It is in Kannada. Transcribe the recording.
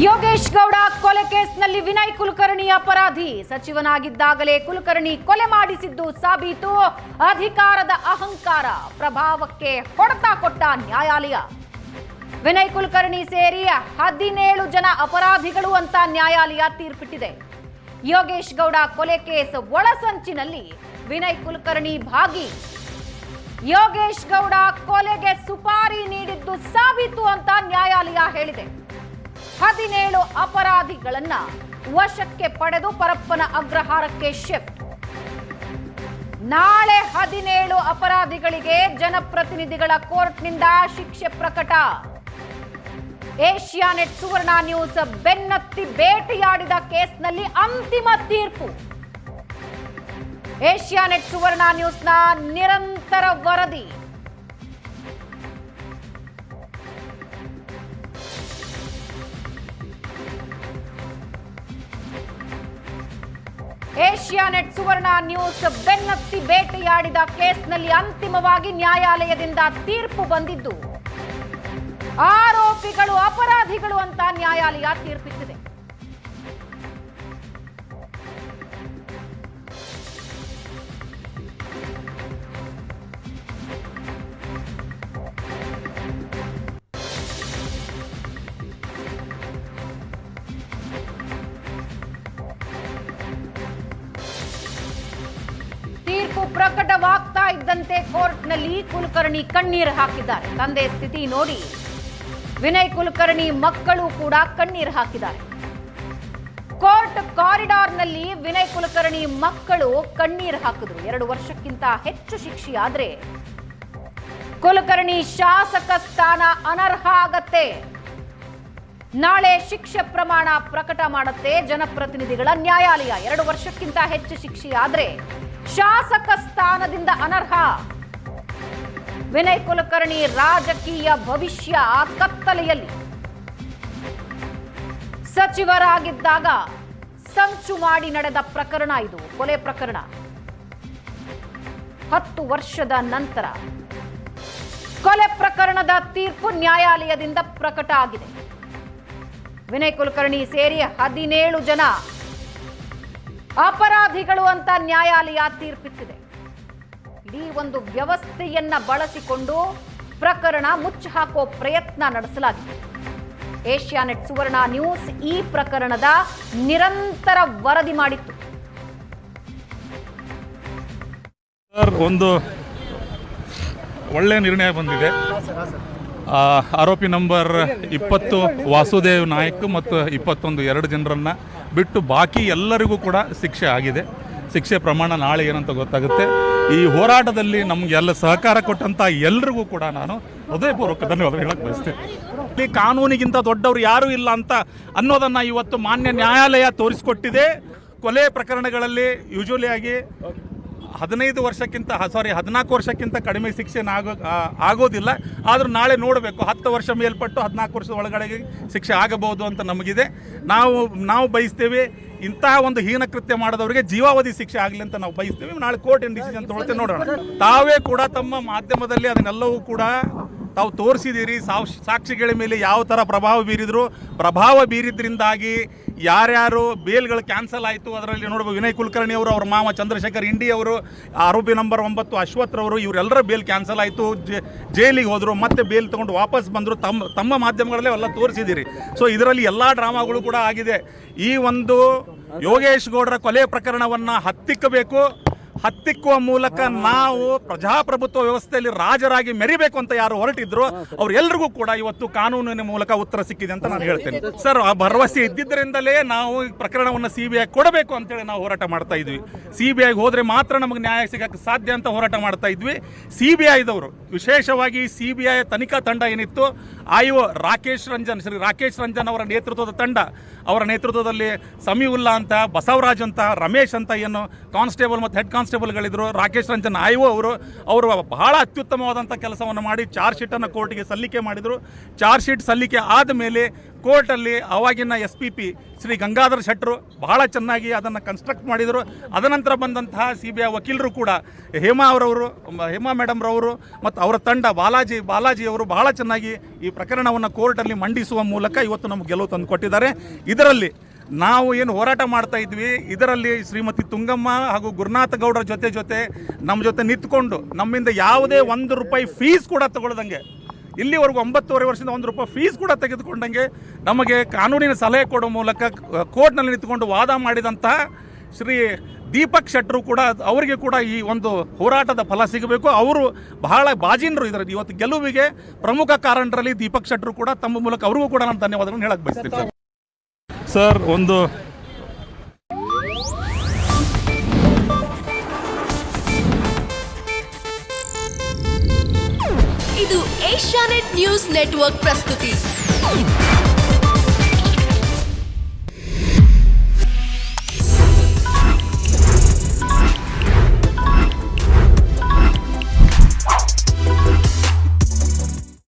ಯೋಗೇಶ್ ಗೌಡ ಕೊಲೆ ಕೇಸ್ನಲ್ಲಿ ವಿನಯ್ ಕುಲಕರ್ಣಿ ಅಪರಾಧಿ. ಸಚಿವನಾಗಿದ್ದಾಗಲೇ ಕುಲಕರ್ಣಿ ಕೊಲೆ ಮಾಡಿಸಿದ್ದು ಸಾಬೀತು. ಅಧಿಕಾರದ ಅಹಂಕಾರ ಪ್ರಭಾವಕ್ಕೆ ಹೊಡೆತ ಕೊಟ್ಟ ನ್ಯಾಯಾಲಯ. ವಿನಯ್ ಕುಲಕರ್ಣಿ ಸೇರಿ 17 ಜನ ಅಪರಾಧಿಗಳು ಅಂತ ನ್ಯಾಯಾಲಯ ತೀರ್ಪಿಟ್ಟಿದೆ. ಯೋಗೇಶ್ ಗೌಡ ಕೊಲೆ ಕೇಸ್ ಒಳಸಂಚಿನಲ್ಲಿ ವಿನಯ್ ಕುಲಕರ್ಣಿ ಭಾಗಿ. ಯೋಗೇಶ್ ಗೌಡ ಕೊಲೆಗೆ ಸುಪಾರಿ ನೀಡಿದ್ದು ಸಾಬೀತು ಅಂತ ನ್ಯಾಯಾಲಯ ಹೇಳಿದೆ. 17 ಅಪರಾಧಿಗಳನ್ನ ವಶಕ್ಕೆ ಪಡೆದು ಪರಪ್ಪನ ಅಗ್ರಹಾರಕ್ಕೆ ಶಿಫ್ಟ್. ನಾಳೆ 17 ಅಪರಾಧಿಗಳಿಗೆ ಜನಪ್ರತಿನಿಧಿಗಳ ಕೋರ್ಟ್ನಿಂದ ಶಿಕ್ಷೆ ಪ್ರಕಟ. ಏಷ್ಯಾನೆಟ್ ಸುವರ್ಣ ನ್ಯೂಸ್ ಬೆನ್ನತ್ತಿ ಬೇಟೆಯಾಡಿದ ಕೇಸ್ನಲ್ಲಿ ಅಂತಿಮ ತೀರ್ಪು. ಏಷ್ಯಾನೆಟ್ ಸುವರ್ಣ ನ್ಯೂಸ್ನ ನಿರಂತರ ವರದಿ. ಏಷ್ಯಾನೆಟ್ ಸುವರ್ಣ ನ್ಯೂಸ್ ಬೆನ್ನತ್ತಿ ಬೇಟೆಯಾಡಿದ ಕೇಸ್ನಲ್ಲಿ ಅಂತಿಮವಾಗಿ ನ್ಯಾಯಾಲಯದಿಂದ ತೀರ್ಪು ಬಂದಿದ್ದು ಆರೋಪಿಗಳು ಅಪರಾಧಿಗಳು ಅಂತ ನ್ಯಾಯಾಲಯ ತೀರ್ಪಿಟ್ಟಿದೆ. ತೀರ್ಪು ಪ್ರಕಟವಾಗ್ತಾ ಇದ್ದಂತೆ ಕೋರ್ಟ್ನಲ್ಲಿ ಕುಲಕರ್ಣಿ ಕಣ್ಣೀರು ಹಾಕಿದ್ದಾರೆ. ತಂದೆ ಸ್ಥಿತಿ ನೋಡಿ ವಿನಯ್ ಕುಲಕರ್ಣಿ ಮಕ್ಕಳು ಕೂಡ ಕಣ್ಣೀರು ಹಾಕಿದ್ದಾರೆ. ಕೋರ್ಟ್ ಕಾರಿಡಾರ್ನಲ್ಲಿ ವಿನಯ್ ಕುಲಕರ್ಣಿ ಮಕ್ಕಳು ಕಣ್ಣೀರು ಹಾಕಿದ್ರು. 2 ವರ್ಷಕ್ಕಿಂತ ಹೆಚ್ಚು ಶಿಕ್ಷೆಯಾದ್ರೆ ಕುಲಕರ್ಣಿ ಶಾಸಕ ಸ್ಥಾನ ಅನರ್ಹ ಆಗತ್ತೆ. ನಾಳೆ ಶಿಕ್ಷೆ ಪ್ರಮಾಣ ಪ್ರಕಟ ಮಾಡುತ್ತೆ ಜನಪ್ರತಿನಿಧಿಗಳ ನ್ಯಾಯಾಲಯ. 2 ವರ್ಷಕ್ಕಿಂತ ಹೆಚ್ಚು ಶಿಕ್ಷೆಯಾದ್ರೆ ಶಾಸಕ ಸ್ಥಾನದಿಂದ ಅನರ್ಹ. ವಿನಯ್ ಕುಲಕರ್ಣಿ ರಾಜಕೀಯ ಭವಿಷ್ಯ ಕತ್ತಲೆಯಲ್ಲಿ. ಸಚಿವರಾಗಿದ್ದಾಗ ಸಂಚು ಮಾಡಿ ನಡೆದ ಪ್ರಕರಣ ಇದು, ಕೊಲೆ ಪ್ರಕರಣ. 10 ವರ್ಷದ ನಂತರ ಕೊಲೆ ಪ್ರಕರಣದ ತೀರ್ಪು ನ್ಯಾಯಾಲಯದಿಂದ ಪ್ರಕಟ ಆಗಿದೆ. ವಿನಯ್ ಕುಲಕರ್ಣಿ ಸೇರಿ 17 ಜನ ಅಪರಾಧಿಗಳು ಅಂತ ನ್ಯಾಯಾಲಯ ತೀರ್ಪಿಟ್ಟಿದೆ. ಇಡೀ ಒಂದು ವ್ಯವಸ್ಥೆಯನ್ನ ಬಳಸಿಕೊಂಡು ಪ್ರಕರಣ ಮುಚ್ಚಾಕೋ ಪ್ರಯತ್ನ ನಡೆಸಲಾಗಿದೆ. ಏಷ್ಯಾನೆಟ್ ಸುವರ್ಣ ನ್ಯೂಸ್ ಈ ಪ್ರಕರಣದ ನಿರಂತರ ವರದಿ ಮಾಡಿತ್ತು. ಒಂದು ಒಳ್ಳೆಯ ನಿರ್ಣಯ ಬಂದಿದೆ. ಆರೋಪಿ ನಂಬರ್ 20 ವಾಸುದೇವ್ ನಾಯಕ್ ಮತ್ತು 21 2 ಜನರನ್ನ ಬಿಟ್ಟು ಬಾಕಿ ಎಲ್ಲರಿಗೂ ಕೂಡ ಶಿಕ್ಷೆ ಆಗಿದೆ. ಶಿಕ್ಷೆ ಪ್ರಮಾಣ ನಾಳೆ ಏನಂತ ಗೊತ್ತಾಗುತ್ತೆ. ಈ ಹೋರಾಟದಲ್ಲಿ ನಮಗೆಲ್ಲ ಸಹಕಾರ ಕೊಟ್ಟಂತ ಎಲ್ರಿಗೂ ಕೂಡ ನಾನು ಹೃದಯಪೂರ್ವಕ ಧನ್ಯವಾದ ಹೇಳಕ್ ಬಯಸ್ತೇನೆ. ಇಲ್ಲಿ ಕಾನೂನಿಗಿಂತ ದೊಡ್ಡವರು ಯಾರೂ ಇಲ್ಲ ಅಂತ ಅನ್ನೋದನ್ನ ಇವತ್ತು ಮಾನ್ಯ ನ್ಯಾಯಾಲಯ ತೋರಿಸಿಕೊಟ್ಟಿದೆ. ಕೊಲೆ ಪ್ರಕರಣಗಳಲ್ಲಿ ಯೂಶುವಲಿ ಆಗಿ 14 ವರ್ಷಕ್ಕಿಂತ ಕಡಿಮೆ ಶಿಕ್ಷೆ ಆಗೋದಿಲ್ಲ. ಆದರೂ ನಾಳೆ ನೋಡಬೇಕು, 10 ವರ್ಷ ಮೇಲ್ಪಟ್ಟು 14 ವರ್ಷದ ಒಳಗಡೆ ಶಿಕ್ಷೆ ಆಗಬಹುದು ಅಂತ ನಮಗಿದೆ. ನಾವು ಬಯಸ್ತೇವೆ ಇಂತಹ ಒಂದು ಹೀನ ಕೃತ್ಯ ಮಾಡಿದವರಿಗೆ ಜೀವಾವಧಿ ಶಿಕ್ಷೆ ಆಗಲಿ ಅಂತ ನಾವು ಬಯಸ್ತೇವೆ. ನಾಳೆ ಕೋರ್ಟ್ ಏನು ಡಿಸಿಷನ್ ತಗೊಳ್ತೇವೆ ನೋಡೋಣ. ತಾವೇ ಕೂಡ ತಮ್ಮ ಮಾಧ್ಯಮದಲ್ಲಿ ಅದನ್ನೆಲ್ಲವೂ ಕೂಡ ತಾವು ತೋರಿಸಿದ್ದೀರಿ. ಸಾಕ್ಷಿಗಳ ಮೇಲೆ ಯಾವ ಥರ ಪ್ರಭಾವ ಬೀರಿದ್ರಿಂದಾಗಿ ಯಾರ್ಯಾರು ಬೇಲ್ಗಳು ಕ್ಯಾನ್ಸಲ್ ಆಯಿತು. ಅದರಲ್ಲಿ ನೋಡ್ಬೋದು ವಿನಯ್ ಕುಲಕರ್ಣಿ ಅವರು, ಅವ್ರ ಮಾವ ಚಂದ್ರಶೇಖರ್ ಇಂಡಿ ಅವರು, ಆರೋಪಿ ನಂಬರ್ 9 ಅಶ್ವಥ್ ರವರು, ಇವರೆಲ್ಲರ ಬೇಲ್ ಕ್ಯಾನ್ಸಲ್ ಆಯಿತು. ಜೈಲಿಗೆ ಹೋದರು, ಮತ್ತೆ ಬೇಲ್ ತೊಗೊಂಡು ವಾಪಸ್ ಬಂದರು. ತಮ್ಮ ಮಾಧ್ಯಮಗಳಲ್ಲೇ ಎಲ್ಲ ತೋರಿಸಿದ್ದೀರಿ. ಸೊ ಇದರಲ್ಲಿ ಎಲ್ಲ ಡ್ರಾಮಾಗಳು ಕೂಡ ಆಗಿದೆ. ಈ ಒಂದು ಯೋಗೇಶ್ ಗೌಡರ ಕೊಲೆ ಪ್ರಕರಣವನ್ನು ಹತ್ತಿಕ್ಕುವ ಮೂಲಕ ನಾವು ಪ್ರಜಾಪ್ರಭುತ್ವ ವ್ಯವಸ್ಥೆಯಲ್ಲಿ ರಾಜರಾಗಿ ಮೆರಿಬೇಕು ಅಂತ ಯಾರು ಹೊರಟಿದ್ರು ಅವ್ರೆಲ್ರಿಗೂ ಕೂಡ ಇವತ್ತು ಕಾನೂನಿನ ಮೂಲಕ ಉತ್ತರ ಸಿಕ್ಕಿದೆ ಅಂತ ನಾನು ಹೇಳ್ತೇನೆ. ಸರ್, ಆ ಭರವಸೆ ಇದ್ದಿದ್ದರಿಂದಲೇ ನಾವು ಈ ಪ್ರಕರಣವನ್ನು CBI ಕೊಡಬೇಕು ಅಂತೇಳಿ ನಾವು ಹೋರಾಟ ಮಾಡ್ತಾ ಇದ್ವಿ. CBI ಹೋದ್ರೆ ಮಾತ್ರ ನಮಗೆ ನ್ಯಾಯ ಸಿಗಕ್ಕೆ ಸಾಧ್ಯ ಅಂತ ಹೋರಾಟ ಮಾಡ್ತಾ ಇದ್ವಿ. CBIದವರು, ವಿಶೇಷವಾಗಿ CBI ತನಿಖಾ ತಂಡ ಏನಿತ್ತು, IO ಶ್ರೀ ರಾಕೇಶ್ ರಂಜನ್ ಅವರ ನೇತೃತ್ವದ ತಂಡ, ಅವರ ನೇತೃತ್ವದಲ್ಲಿ ಸಮೀವುಲ್ಲಾ ಅಂತ, ಬಸವರಾಜ್ ಅಂತ, ರಮೇಶ್ ಅಂತ ಏನು ಕಾನ್ಸ್ಟೇಬಲ್ ಮತ್ತು ಹೆಡ್ ಕಾನ್ಸ್ಟೇಬಲ್ಗಳಿದ್ರು, ರಾಕೇಶ್ ರಂಜನ್ ಆಯ್ವು ಅವರು ಬಹಳ ಅತ್ಯುತ್ತಮವಾದಂಥ ಕೆಲಸವನ್ನು ಮಾಡಿ ಚಾರ್ಜ್ ಶೀಟನ್ನು ಕೋರ್ಟ್ಗೆ ಸಲ್ಲಿಕೆ ಮಾಡಿದರು. ಚಾರ್ಜ್ ಶೀಟ್ ಸಲ್ಲಿಕೆ ಆದಮೇಲೆ ಕೋರ್ಟಲ್ಲಿ ಅವಾಗಿನ SP ಶ್ರೀ ಗಂಗಾಧರ್ ಶೆಟ್ಟರು ಬಹಳ ಚೆನ್ನಾಗಿ ಅದನ್ನು ಕನ್ಸ್ಟ್ರಕ್ಟ್ ಮಾಡಿದರು. ಅದನಂತರ ಬಂದಂತಹ CBI ವಕೀಲರು ಕೂಡ ಹೇಮಾ ಮೇಡಮ್ರವರು ಮತ್ತು ಅವರ ತಂಡ ಬಾಲಾಜಿ ಅವರು ಬಹಳ ಚೆನ್ನಾಗಿ ಈ ಪ್ರಕರಣವನ್ನು ಕೋರ್ಟಲ್ಲಿ ಮಂಡಿಸುವ ಮೂಲಕ ಇವತ್ತು ನಮಗೆ ಗೆಲುವು ತಂದು ಕೊಟ್ಟಿದ್ದಾರೆ. ಇದರಲ್ಲಿ ನಾವು ಏನು ಹೋರಾಟ ಮಾಡ್ತಾ ಇದ್ವಿ, ಇದರಲ್ಲಿ ಶ್ರೀಮತಿ ತುಂಗಮ್ಮ ಹಾಗೂ ಗುರುನಾಥ ಗೌಡರ ಜೊತೆ ನಮ್ಮ ಜೊತೆ ನಿಂತ್ಕೊಂಡು ನಮ್ಮಿಂದ ಯಾವುದೇ ₹1 ಫೀಸ್ ಕೂಡ ತಗೊಳ್ದಂಗೆ, ಇಲ್ಲಿವರೆಗೂ 9.5 ವರ್ಷದಿಂದ ₹1 ಫೀಸ್ ಕೂಡ ತೆಗೆದುಕೊಂಡಂಗೆ ನಮಗೆ ಕಾನೂನಿನ ಸಲಹೆ ಕೊಡುವ ಮೂಲಕ ಕೋರ್ಟ್ನಲ್ಲಿ ನಿಂತುಕೊಂಡು ವಾದ ಮಾಡಿದಂತಹ ಶ್ರೀ ದೀಪಕ್ ಶೆಟ್ಟರು ಕೂಡ, ಅವರಿಗೆ ಕೂಡ ಈ ಒಂದು ಹೋರಾಟದ ಫಲ ಸಿಗಬೇಕು. ಅವರು ಬಹಳ ಬಾಜಿನರು ಇದರಲ್ಲಿ ಇವತ್ತು ಗೆಲುವಿಗೆ ಪ್ರಮುಖ ಕಾರಣರಲ್ಲಿ ದೀಪಕ್ ಶೆಟ್ಟರು ಕೂಡ. ತಮ್ಮ ಮೂಲಕ ಅವ್ರಿಗೂ ಕೂಡ ನಾನು ಧನ್ಯವಾದಗಳನ್ನು ಹೇಳಕ್ ಬಯಸ್ತೀನಿ ಸರ್. ಇದು ಏಷ್ಯಾನೆಟ್ ನ್ಯೂಸ್ ನೆಟ್ವರ್ಕ್ ಪ್ರಸ್ತುತಿ.